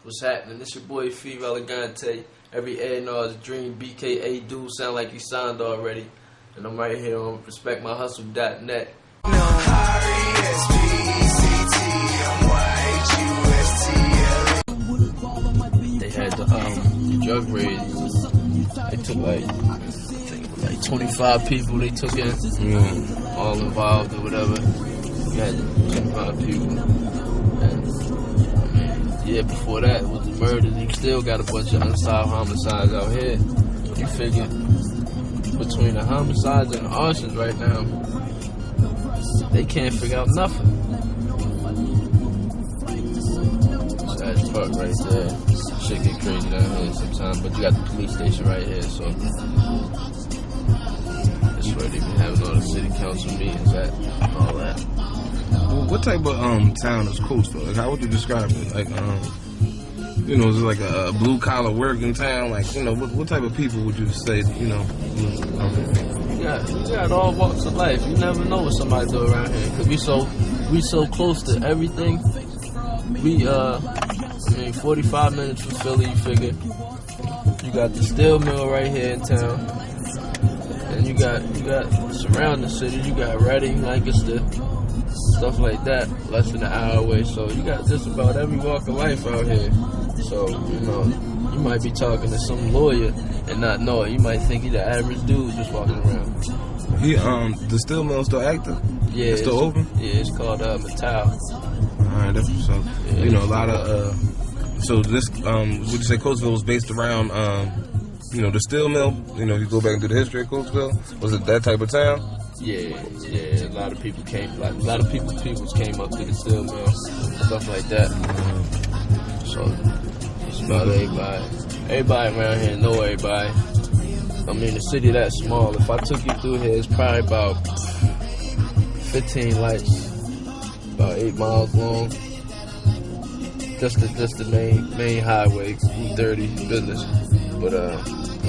What's happening? This your boy Fev Eligante. Every A&R's dream, BKA dude sound like he signed already. And I'm right here on RespectMyHustle.net. They had the drug raids. They took like 25 people they took in, all involved or whatever. You had 25 people. And I mean, yeah, before that was the murders. You still got a bunch of unsolved homicides out here. You figure between the homicides and the arsons right now, they can't figure out nothing. Sad part right there. Shit get crazy down here sometimes, but you got the police station right here, so that's where they be having all the city council meetings at and all that. Well, what type of town is Coatesville? Like, how would you describe it? Like, you know, is it like a blue collar working town? Like, you know, what type of people would you say? You know, you got all walks of life. You never know what somebody do around here because we so close to everything. I mean, 45 minutes from Philly, you figure. You got the steel mill right here in town. And you got surrounding cities. You got Reading, Lancaster, stuff like that, less than an hour away. So you got just about every walk of life out here. So, you know, you might be talking to some lawyer and not know it. You might think he's the average dude just walking around. The steel mill still active? Yeah. It's still open? Yeah, it's called Metal. Alright, that's what's up. Yeah, you know, a lot of, so this, would you say Coatesville was based around, you know, the steel mill? You know, if you go back into the history of Coatesville, was it that type of town? Yeah, a lot of people came, a lot of people came up to the steel mill, stuff like that. So, it's about everybody. Everybody around here know everybody. I mean, the city that small, if I took you through here, it's probably about 15 lights. About 8 miles long. Just the main highway, Route 30 business. But I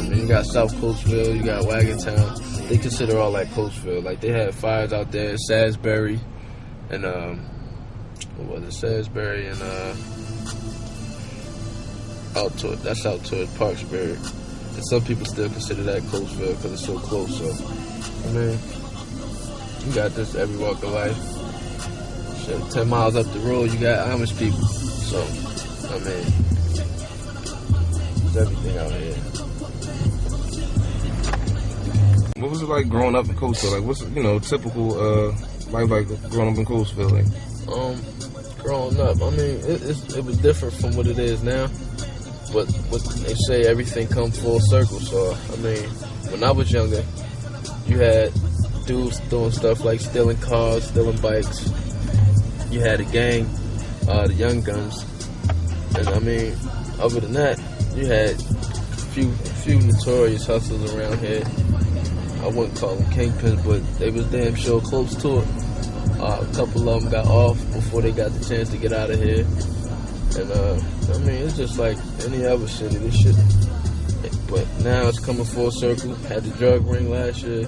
mean, you got South Coatesville, you got Wagontown. They consider all that Coatesville. Like they had fires out there, Salisbury, and what was it? Salisbury and out towards Parksbury. And some people still consider that Coatesville because it's so close. So I mean, you got this every walk of life. 10 miles up the road, you got Amish people. So, I mean, there's everything out here. What was it like growing up in Coatesville? Like, what's, you know, typical life like growing up in Coatesville? Like? Growing up, I mean, it was different from what it is now. But what they say, everything comes full circle. So, I mean, when I was younger, you had dudes doing stuff like stealing cars, stealing bikes. You had a gang, the Young Guns, and I mean, other than that, you had a few notorious hustlers around here. I wouldn't call them kingpins, but they was damn sure close to it. A couple of them got off before they got the chance to get out of here, and I mean, it's just like any other city. This shit, but now it's coming full circle. Had the drug ring last year,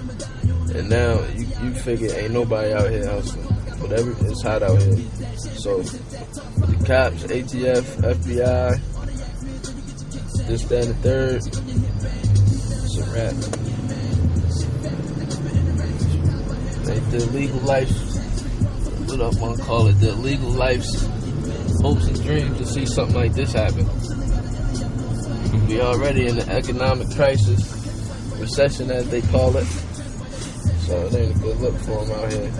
and now you figure ain't nobody out here hustling. But it's hot out here. So the cops, ATF, FBI, this, that, and the third, it's a wrap. Like the illegal life, what I want to call it, the illegal life's hopes and dreams to see something like this happen. We already in the economic crisis, recession as they call it. So it ain't a good look for them out here.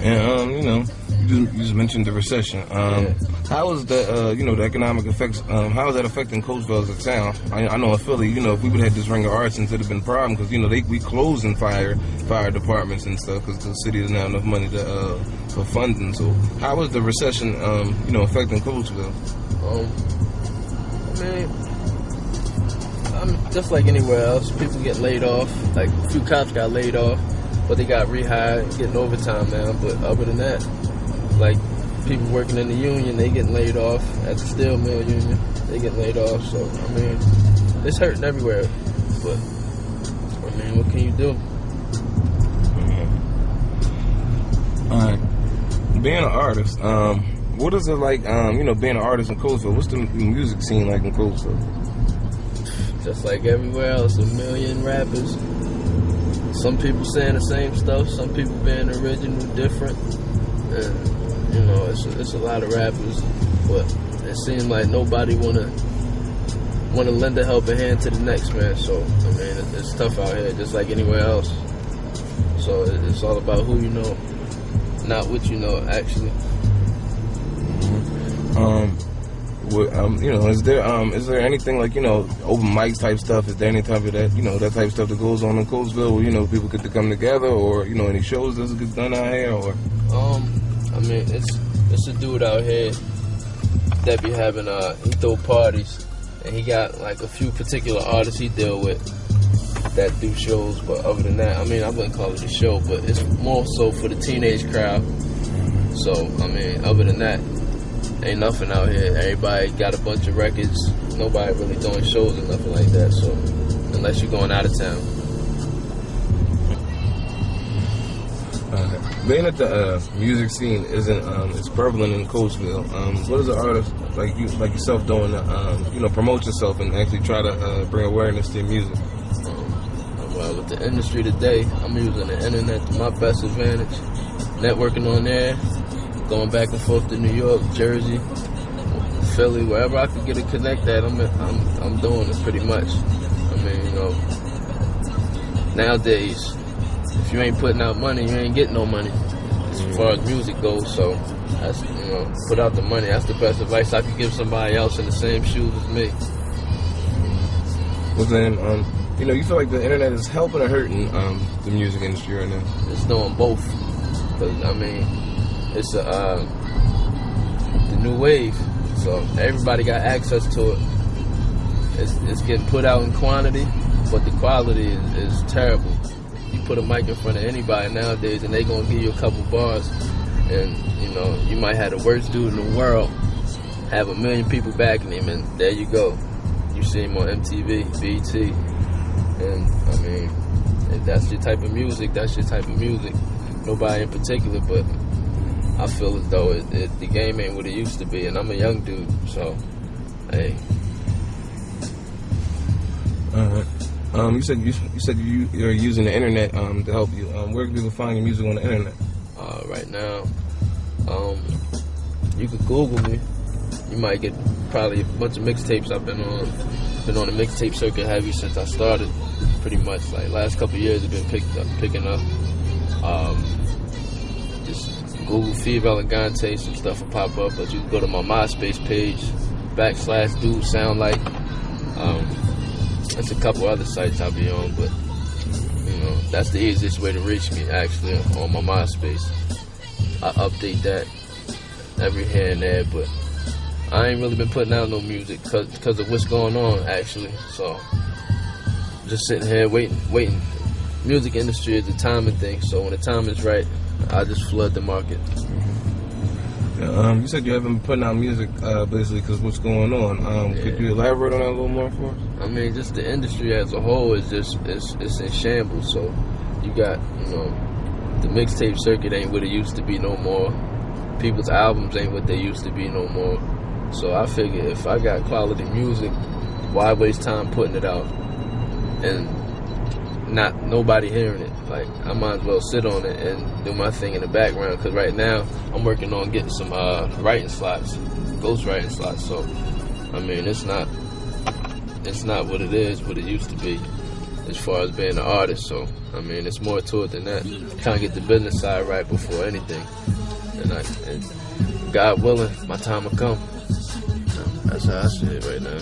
And, you know, you just mentioned the recession. How is the, you know, the economic effects, how is that affecting Coatesville as a town? I know in Philly, you know, if we would have had this ring of arsons, it would have been a problem because, you know, we closing fire departments and stuff because the city doesn't have enough money for funding. So how is the recession, you know, affecting Coatesville? I mean, just like anywhere else, people get laid off. Like, a few cops got laid off. But they got rehired, getting overtime now. But other than that, like people working in the union, they getting laid off. At the steel mill union, they getting laid off. So, I mean, it's hurting everywhere. But, I mean, what can you do? All right. Being an artist, what is it like, you know, being an artist in Coatesville? What's the music scene like in Coatesville? Just like everywhere else, a million rappers. Some people saying the same stuff, some people being original, different. And, you know, it's a lot of rappers, but it seems like nobody wanna lend a helping hand to the next man. So, I mean, it's tough out here, just like anywhere else. So it's all about who you know, not what you know, actually. You know, is there anything like, you know, open mics type stuff? Is there any type of that, you know, that type of stuff that goes on in Coatesville where, you know, people get to come together, or, you know, any shows that get done out here, or? I mean, it's a dude out here that be having he throw parties, and he got like a few particular artists he deal with that do shows. But other than that, I mean, I wouldn't call it a show, but it's more so for the teenage crowd. So, I mean, other than that, ain't nothing out here. Everybody got a bunch of records. Nobody really doing shows or nothing like that. So, unless you're going out of town. Being that the music scene isn't it's prevalent in Coatesville, what is an artist like yourself doing to you know, promote yourself and actually try to bring awareness to your music? Well, with the industry today, I'm using the internet to my best advantage. Networking on there, going back and forth to New York, Jersey, Philly, wherever I could get a connect at, I'm doing it pretty much. I mean, you know, nowadays, if you ain't putting out money, you ain't getting no money as far as music goes. So that's, you know, put out the money. That's the best advice I could give somebody else in the same shoes as me. Well then, you know, you feel like the internet is helping or hurting the music industry right now? It's doing both. Cause I mean, it's the new wave, so everybody got access to it. It's getting put out in quantity, but the quality is terrible. You put a mic in front of anybody nowadays, and they gonna give you a couple bars, and you know, you might have the worst dude in the world, have 1 million people backing him, and there you go. You see him on MTV, BET, and I mean, if that's your type of music, that's your type of music. Nobody in particular, but I feel as though the game ain't what it used to be, and I'm a young dude, so hey. All right. You said you're using the internet to help you. Where can people find your music on the internet? Right now, you could Google me. You might get probably a bunch of mixtapes I've been on. Been on the mixtape circuit heavy since I started. Pretty much, like last couple of years, have been picking up. Just Google Fev Eligante, some stuff will pop up. But you can go to my MySpace page, /dude sound like. There's a couple other sites I'll be on, but you know, that's the easiest way to reach me, actually, on my MySpace. I update that every here and there, but I ain't really been putting out no music because of what's going on, actually. So just sitting here waiting. Music industry is a timing thing, so when the time is right, I just flood the market. You said you haven't been putting out music basically because what's going on. Yeah. Could you elaborate on that a little more for us? I mean, just the industry as a whole is just it's in shambles. So you got, you know, the mixtape circuit ain't what it used to be no more. People's albums ain't what they used to be no more. So I figure if I got quality music, why waste time putting it out and not nobody hearing it? Like, I might as well sit on it and do my thing in the background, because right now I'm working on getting some writing slots, ghost writing slots. So I mean, it's not what it is, what it used to be as far as being an artist. So I mean, it's more to it than that. Trying to get the business side right before anything, and God willing, my time will come. That's how I see it right now.